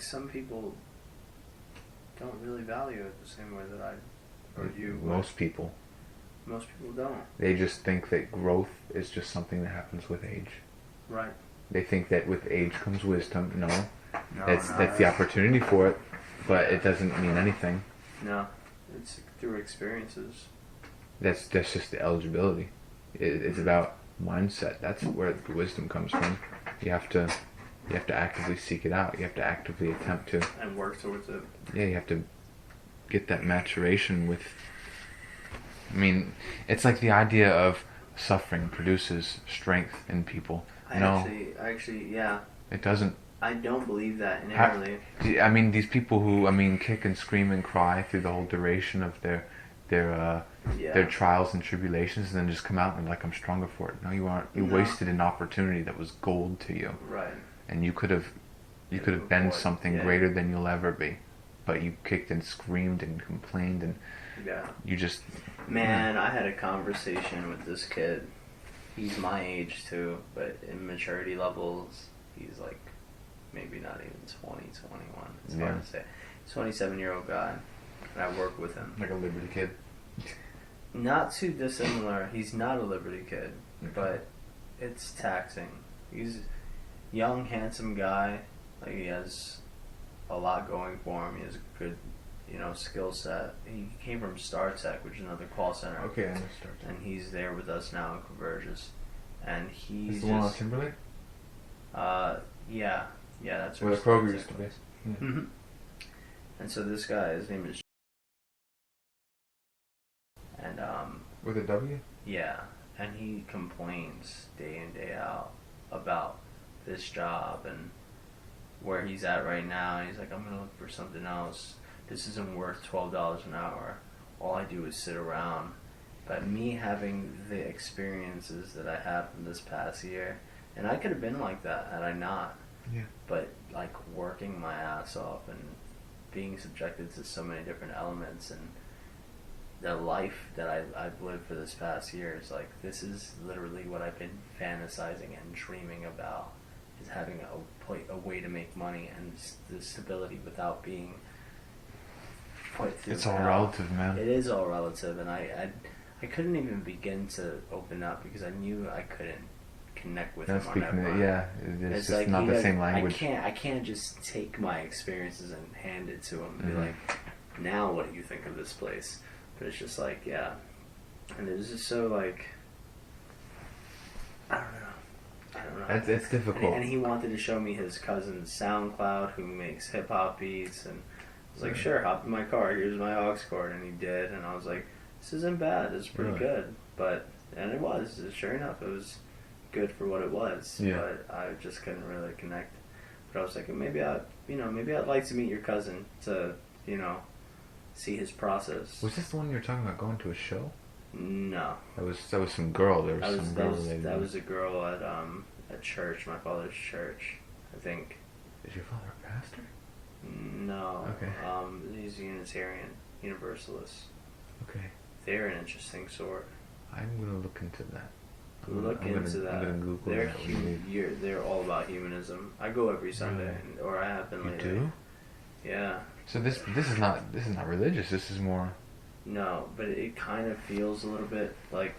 some people don't really value it the same way that I or you. Most people. Most people don't. They just think that growth is just something that happens with age. Right. They think that with age comes wisdom. No, No, that's the opportunity for it, but Yeah. it doesn't mean anything. No, it's through experiences. That's just the eligibility. It's about mindset. That's where the wisdom comes from. You have to actively seek it out. You have to actively attempt to. And work towards it. Yeah, you have to get that maturation with. I mean, it's like the idea of suffering produces strength in people. Actually, yeah. It doesn't. I don't believe that inherently. I mean, these people who kick and scream and cry through the whole duration of their trials and tribulations, and then just come out and like, I'm stronger for it. No, you aren't. You wasted an opportunity that was gold to you. Right. And you could have been something greater than you'll ever be, but you kicked and screamed and complained, and you just. Man, I had a conversation with this kid. He's my age too, but in maturity levels, he's like maybe not even 20, 21. It's hard to say. 27-year-old guy, and I work with him. Like a Liberty kid. Not too dissimilar. He's not a Liberty kid, but it's taxing. He's a young, handsome guy. Like, he has a lot going for him. He has a good, skill set. He came from StarTech, which is another call center. Okay, I know StarTech. And he's there with us now in Convergys. And he's Is the one on Timberlake? Yeah, that's where the Kroger used to be. Yeah. Mm-hmm. And so this guy, his name is. And with a W? Yeah, and he complains day in, day out about this job and where he's at right now. He's like, I'm gonna look for something else. This isn't worth $12 an hour. All I do is sit around. But me having the experiences that I have from this past year, and I could have been like that had I not. Yeah. But like working my ass off and being subjected to so many different elements, and the life that I've lived for this past year is like, this is literally what I've been fantasizing and dreaming about, is having a way to make money and the stability without being put through. It's all relative, man. It is all relative, and I couldn't even begin to open up because I knew I couldn't connect with him on that front. It's just like not the same language. I can't just take my experiences and hand it to him and be like, now what do you think of this place? But it's just like, yeah. And it was just so like, I don't know. It's difficult. And he wanted to show me his cousin's SoundCloud, who makes hip hop beats, and I was like, sure, hop in my car, here's my aux cord, and he did, and I was like, this isn't bad, it's pretty good. And it was, sure enough, it was good for what it was. Yeah. But I just couldn't really connect. But I was like, maybe I'd like to meet your cousin to, see his process. Was this the one you were talking about going to a show? No. That was some girl. There was some girl. That was a girl at church, my father's church, I think. Is your father a pastor? No. Okay. He's a Unitarian, Universalist. Okay. They're an interesting sort. I'm gonna look into that. I'm gonna Google that. They're all about humanism. I go every Sunday, or I have been lately. You do? Yeah. So this is not religious. This is more. No, but it kind of feels a little bit like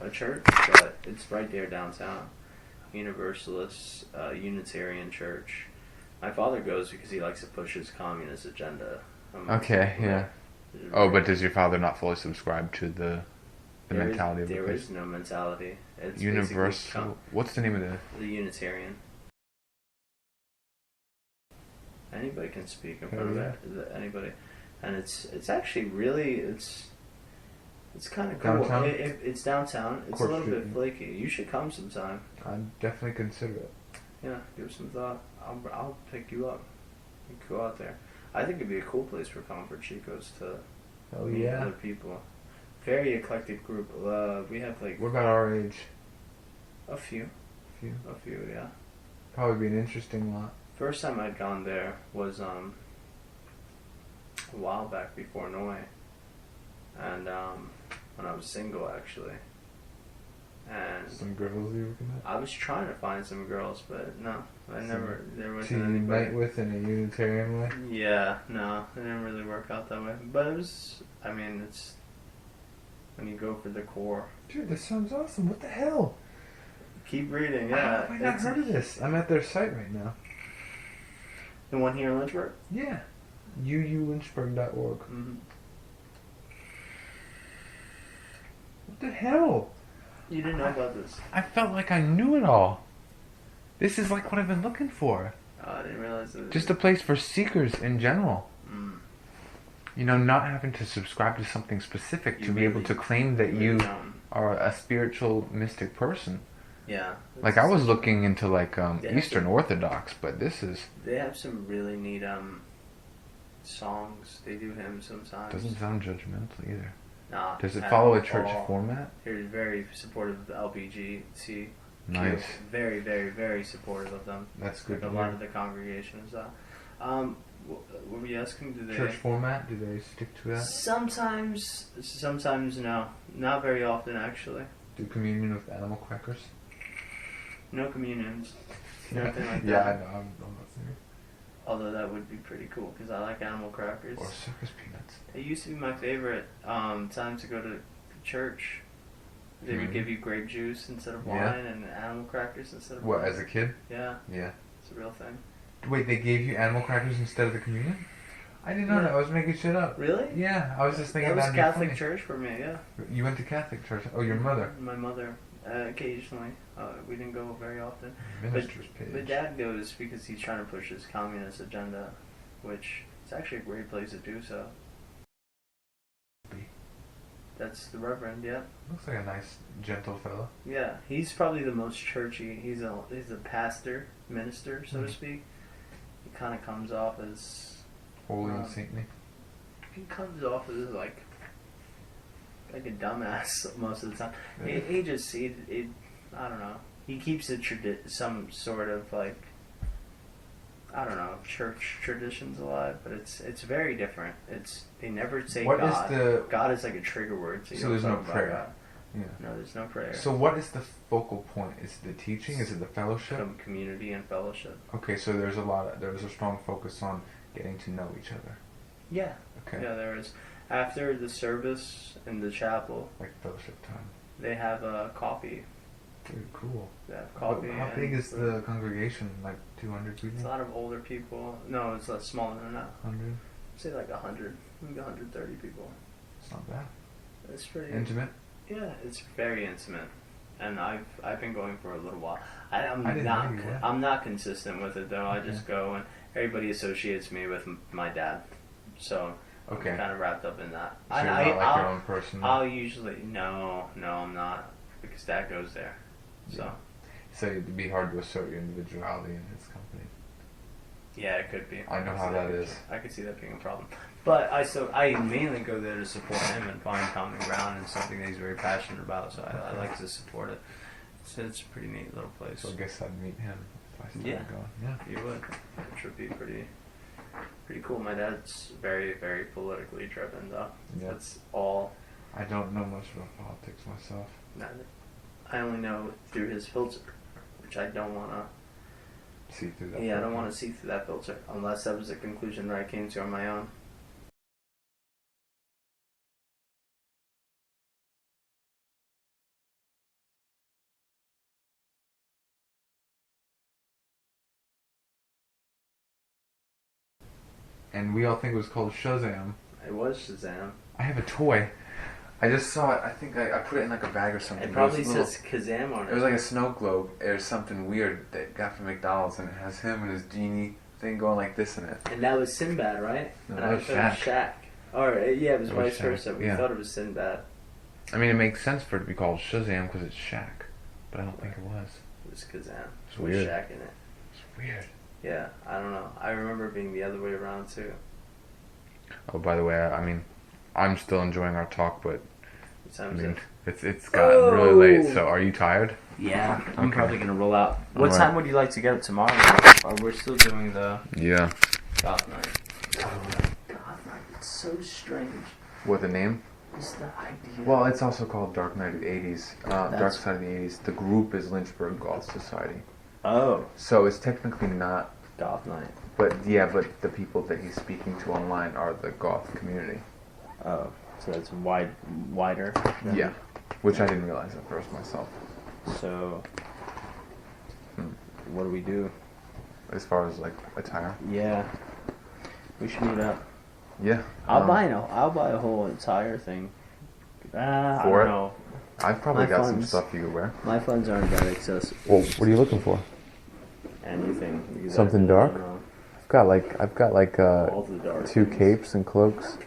a church, but it's right there downtown. Universalist, Unitarian church. My father goes because he likes to push his communist agenda. Okay, yeah. Oh, but does your father not fully subscribe to the mentality of the place? There is no mentality. It's Universal. What's the name of the Unitarian? Anybody can speak in front of anybody, and it's actually really it's kind of cool. Downtown? It's downtown. It's a little bit flaky. You should come sometime. I'd definitely consider it. Yeah, give it some thought. I'll pick you up. You can go out there. I think it'd be a cool place for Chicos to meet other people. Very eclectic group. We have like. What about our age? A few, yeah. Probably be an interesting lot. First time I'd gone there was a while back before Noi, and when I was single actually. And some girls you were looking at? I was trying to find some girls, but no, There To wasn't unite anybody. with in a Unitarian way? Yeah, no, it didn't really work out that way. But it was, I mean, it's when you go for the core. Dude, this sounds awesome. What the hell? Keep reading, How yeah. have I not heard of this? I'm at their site right now. The one here in Lynchburg? Yeah. uulynchburg.org. Mm-hmm. What the hell? You didn't know about this? I felt like I knew it all. This is like what I've been looking for. Oh, I didn't realize that. Just a place for seekers in general. Mm. You know, not having to subscribe to something specific You to be really- able to claim that you don't. are a spiritual, mystic person. Yeah. Like, I was looking into, like, Yeah. Eastern Orthodox, but this is... They have some really neat songs. They do hymns sometimes. Doesn't sound judgmental either. Nah, Does it at follow a church all. format? They're very supportive of the LBGC. Nice. Very, very, very supportive of them. That's good Like to a lot hear. of the congregation is that. What were you asking? Do they Church format? Do they stick to that? Sometimes no. Not very often, actually. Do communion with animal crackers? No communions. Nothing like Yeah, I that. know. I'm not serious. Although that would be pretty cool because I like animal crackers. Or circus peanuts. It used to be my favorite time to go to church. They would Mhm. give you grape juice instead of wine Yeah. and animal crackers instead of What, wine. as a kid? Yeah, Yeah. it's a real thing. Wait, they gave you animal crackers instead of the communion? I didn't know Yeah. that. I was making shit up. Really? Yeah, I was just thinking That was that'd be Catholic funny. church for me, yeah. You went to Catholic church? Oh, your mother. My mother, occasionally. We didn't go very often. Minister's page. But Dad goes because he's trying to push his communist agenda, which is actually a great place to do so. That's the Reverend, yeah. Looks like a nice, gentle fellow. Yeah, he's probably the most churchy. He's a pastor, minister, so to Mhm. speak. He kind of comes off as Holy and saintly. he comes off as like a dumbass most of the time. He just I don't know. He keeps some sort of like I don't know church traditions alive, but it's very different. They never say What is God. the- God is like a trigger word. So, you So don't there's no talk about prayer. God. Yeah. No, there's no prayer. So what is the focal point? Is it the teaching? Is it the fellowship? Community and fellowship. Okay, so there's a strong focus on getting to know each other. Yeah. Okay. Yeah, there is. After the service in the chapel, Like fellowship time. they have coffee. Dude, cool. They have coffee. How and big is food. the congregation? Like 200 people? It's a lot of older people. No, it's less smaller than that. 100? Say like 100, maybe 130 people. It's not bad. It's pretty Intimate? Yeah, it's very intimate, and I've been going for a little while. I didn't know you were. I'm not consistent with it though. I Okay. just go and everybody associates me with my dad, so Okay. I'm kind of wrapped up in that. So you're not like your own person? I'll usually no, I'm not because Dad goes there, so. Yeah. So it'd be hard to assert your individuality in his company. Yeah, it could be. I know could how see that is. I could see that being a problem. But I mainly go there to support him and find common ground and something that he's very passionate about. So I like to support it. So it's a pretty neat little place. So I guess I'd meet him if I started Yeah. going. Yeah. You would, which would be pretty cool. My dad's very, very politically driven though. Yeah. That's all. I don't know much about politics myself. I only know through his filter, which I don't want to. See through that. Yeah, I don't want to see through that filter unless that was a conclusion that I came to on my own. And we all think it was called Shazam. It was Shazam. I have a toy. I just saw it. I think I put it in like a bag or something. It probably was a little- says Kazam on it. It was like a snow globe or something weird that got from McDonald's, and it has him and his genie thing going like this in it. And that was Sinbad, right? No, and that I was thought it was Shaq. Or yeah, it was That was vice Shaq, versa. We yeah. thought it was Sinbad. I mean, it makes sense for it to be called Shazam because it's Shaq, but I don't think it was. It was Kazam. It's With weird. Shaq in it. It's weird. Yeah, I don't know. I remember it being the other way around too. Oh, by the way, I mean, I'm still enjoying our talk, but What I time is mean, it? it's gotten really late. So, are you tired? Yeah, I'm Okay. probably gonna roll out. What Alright. time would you like to get up tomorrow? Or we're still doing the Yeah. goth night. Goth night. It's so strange. What, the name? It's the idea. Well, it's also called Dark Night of the 80s. Dark That's- Side of the 80s. The group is Lynchburg Goth Society. Oh, So it's technically not, goth night. but the people that he's speaking to online are the goth community. Oh, so that's wider. Yeah, which I didn't realize at first myself. So, what do we do? As far as like attire. Yeah, we should meet up. Yeah. I'll buy a whole entire thing. I For don't it? know. I've probably My got some funds. stuff you could wear. My funds aren't that accessible. Well, what are you looking for? Anything. because Something I dark? don't know. I've got like All the dark 2 things. capes and cloaks.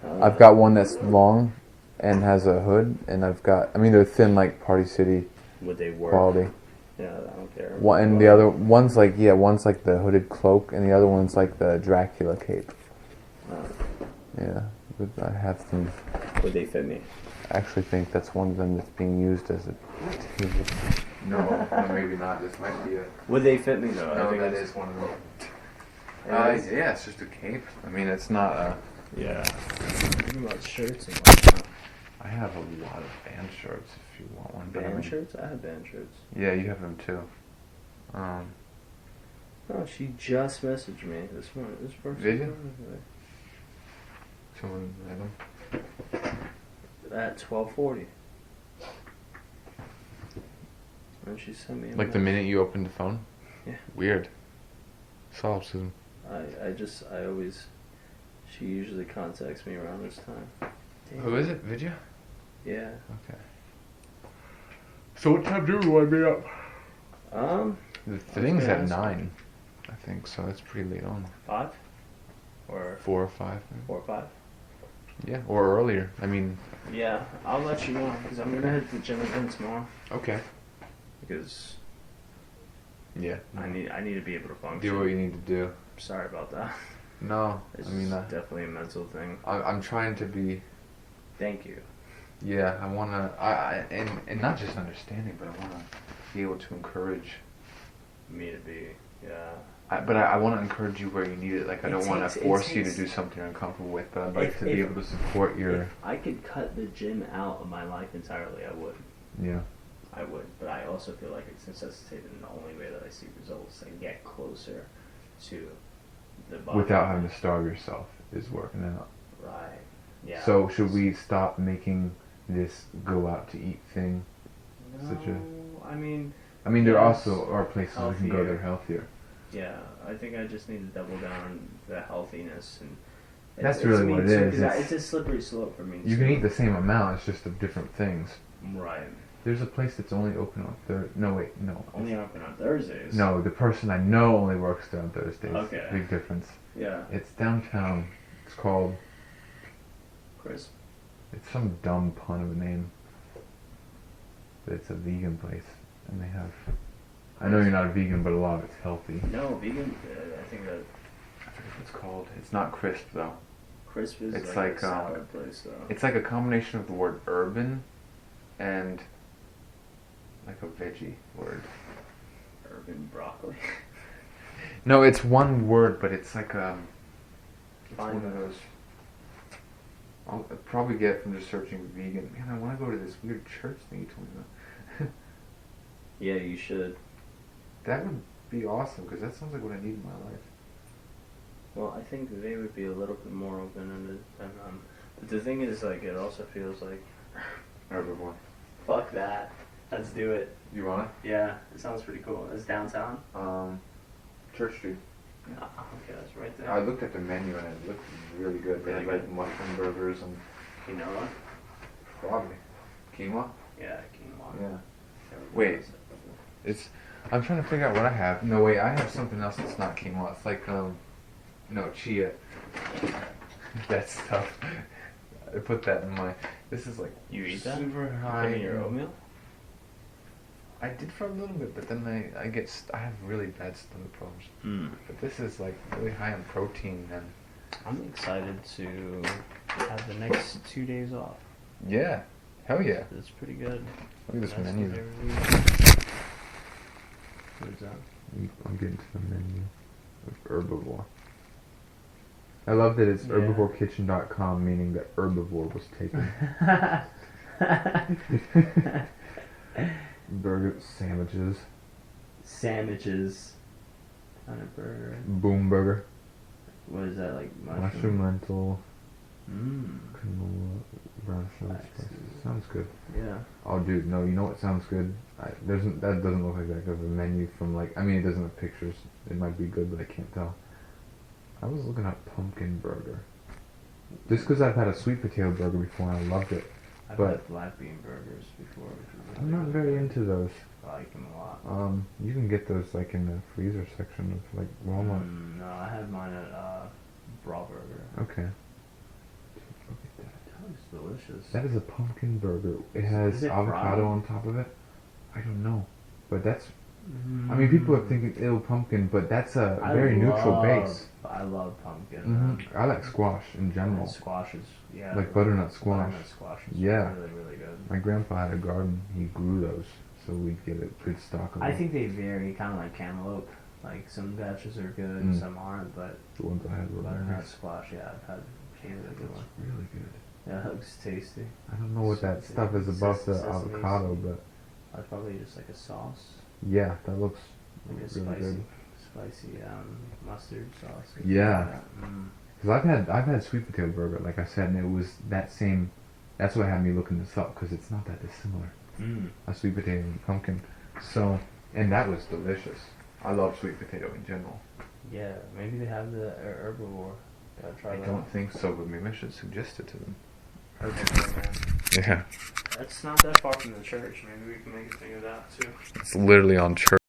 Oh, I've got one that's long and has a hood, and they're thin like Party City Would they work? quality. Yeah, I don't care. One and the other one's like the hooded cloak, and the other one's like the Dracula cape. Oh. Yeah, but I have some. Would they fit me? I actually think that's one of them that's being used as a table. No, maybe not. This might be a. Would they fit me though? I think that that's- is one of them. It is? Yeah, it's just a cape. I mean, it's not a. Yeah. Thinking about shirts and whatnot. I have a lot of band shirts if you want one. But Band shirts? I have band shirts. Yeah, you have them too. Oh, she just messaged me this morning. This person. Did you? Someone random. At 12:40. And she sent me a Like the message. minute you opened the phone. Yeah. Weird. Solipsism. She usually contacts me around this time. Damn. Who is it? Vidya? Yeah. Okay. So what time do we want to be up? The thing's gonna at ask 9, I think, so that's pretty late on. 5? Or 4 or 5. Maybe. 4 or 5? Yeah, or earlier. I mean. Yeah, I'll let you know because I'm gonna head to the gym again tomorrow Okay. because Yeah. I need to be able to function. Do what you need to do. Sorry about that. No, It's I mean, definitely a mental thing. I'm trying to be. Thank you. Yeah, I wanna. And not just understanding, but I wanna be able to encourage. Me to be, yeah. But I want to encourage you where you need it. Like I It don't want takes- to it force you to takes- do something you're uncomfortable with. But I'd like If- to be if- able to support your. If I could cut the gym out of my life entirely, I would. Yeah. I would, but I also feel like it's necessitated in the only way that I see results and get closer to the body. Without having to starve yourself is working out. Right. Yeah. So should we stop making this go out to eat thing? No, such a- I mean, There Yes. also are places we can go that are Healthier. healthier. yeah. I think I just need to double down on the healthiness and. That's it's really me what it too, is. 'cause it's a slippery slope for me. You too. can eat the same amount. It's just of different things. Right. There's a place that's only open on Thursday. No, wait, no. Only open on Thursdays. No, the person I know only works there on Thursdays. Okay. Big difference. Yeah. It's downtown. It's called. Chris. It's some dumb pun of a name. But it's a vegan place, and they have. I know you're not a vegan, but a lot of it's healthy. No, vegan. I think that I forget what it's called. It's not crisp though. Crisp is It's like, like, a salad place though. It's like a combination of the word urban and like a veggie word. Urban broccoli. No, it's one word, but it's like it's Fine. one of those. I'll probably get it from just searching vegan. Man, I want to go to this weird church thing you told me about. Yeah, you should. That would be awesome because that sounds like what I need in my life. Well, I think they would be a little bit more open-ended than but the thing is, like, it also feels like, Herbivore. fuck that. Let's do it. You wanna? Yeah, it sounds pretty cool. It's downtown. Church Street. Okay, that's right there. I looked at the menu and it looked really good. They Really had like good. mushroom burgers and You know what? probably quinoa. Yeah, quinoa. Yeah. Never Wait. noticed that before. It's. I'm trying to figure out what I have. No, wait. I have something else that's not quinoa. It's like no chia. That stuff. I put that in my. This is like You eat that? super Put high. it in your oatmeal? I did for a little bit, but then I have really bad stomach problems. Hmm. But this is like really high in protein and. I'm excited to have the next 2 days off. Yeah. Hell yeah. It's pretty good. Look at this That's menu. my favorite week. What's that? I'm getting to the menu of herbivore. I love that it's Yeah. herbivorekitchen.com, meaning that herbivore was taken. Burger sandwiches. sandwiches kind of burger. Boom burger. What is that, like Mushroom lentil. Mmm. Canola. Brown sugar spices. Sounds good. Yeah. Oh, dude, no. You know what sounds good? That doesn't look like that good of a menu from like. I mean, it doesn't have pictures. It might be good, but I can't tell. I was looking at pumpkin burger. Just because I've had a sweet potato burger before and I loved it. I've But- had black bean burgers before, which is I'm not very into those. I like them a lot. You can get those like in the freezer section of like Walmart. No, I had mine at Raw Burger. Okay. That looks delicious. That is a pumpkin burger. It has Is it avocado fried? on top of it. I don't know, but that's. I mean, people are thinking ill pumpkin, but that's a very neutral base. I love pumpkin. I like squash in general. And squash is, yeah. Like butternut squash. Butternut squash is Yeah. really, really good. My grandpa had a garden. He grew those, so we'd get a good stock of them. I think they vary, kind of like cantaloupe. Like some batches are good, some aren't, but the ones I had were butternut nice. squash, yeah, I've had really good one. Really good. Yeah, it looks tasty. I don't know what that stuff is above the Sesame avocado, seed. but That's probably just like a sauce, yeah, that looks like a really good. spicy mustard sauce. or Yeah. something like that. Because I've had sweet potato burger, like I said, and it was that same. That's what had me looking this up because it's not that dissimilar. A sweet potato and pumpkin. So, and that was delicious. I love sweet potato in general. Yeah, maybe they have the herbivore. Gotta try I that. don't think so, but maybe I should suggest it to them. Herbivore, man. Yeah, That's not that far from the church. Maybe we can make a thing of that too. it's literally on church.